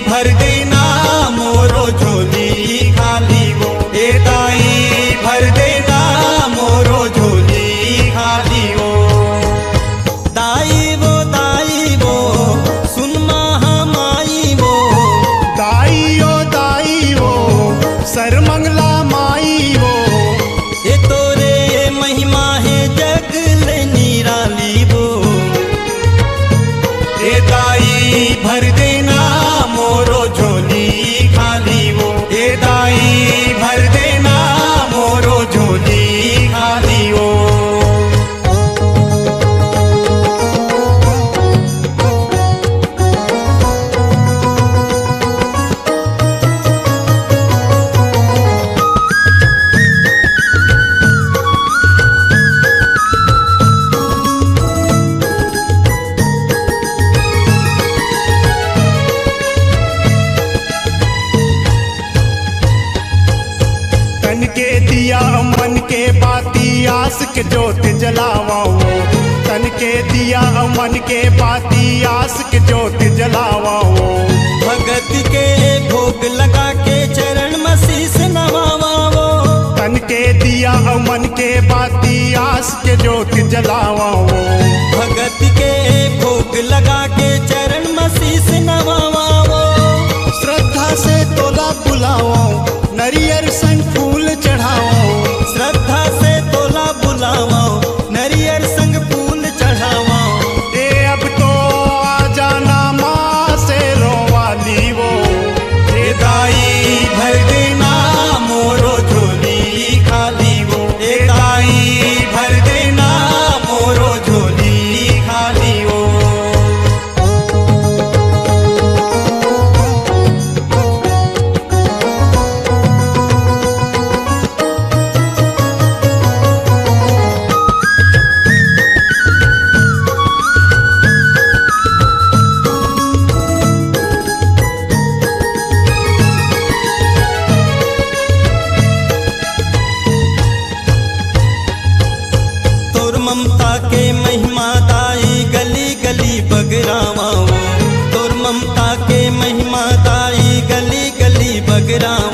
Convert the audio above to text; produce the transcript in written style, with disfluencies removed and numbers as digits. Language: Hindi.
भर देना मोरो झोली खाली वो, ए दाई भर देना मोरो झोली खाली वो। दाई वो सुन महामाई वो, दाई वो सरमंगला माई वो। ये तोरे महिमा है जग ले निराली वो, ए दाई भर देना मोरो झोली खाली वो, ए दाई भर देना मोरो झोली खाली वो। तन के दिया मन के बाती आस के जोत जलावाओ, तन के दिया मन के बाती आस के जोत जलावाओ। भगत के भोग लगा के चरण मसीस नवावाओ, तन के दिया मन के बाती आस के जोत जलावाओ। भगत के भोग लगा के चरण मसीस नवावाओ। श्रद्धा से तोला बुलाओ, नरियर संग फूल चढ़ाओ। श्रद्धा से तोला बुलाओ, नरियर संग फूल चढ़ाओ। ए अब तो आ जाना माँ से रोवाली वो, ए दाई भर देना मोरो झोली खाली वो, ए दाई भर देना मोरो झोली खाली वो। तोर ममता के महिमा दाई गली गली बगरावाओ, तोर ममता के महिमा दाई गली गली बगरावाओ।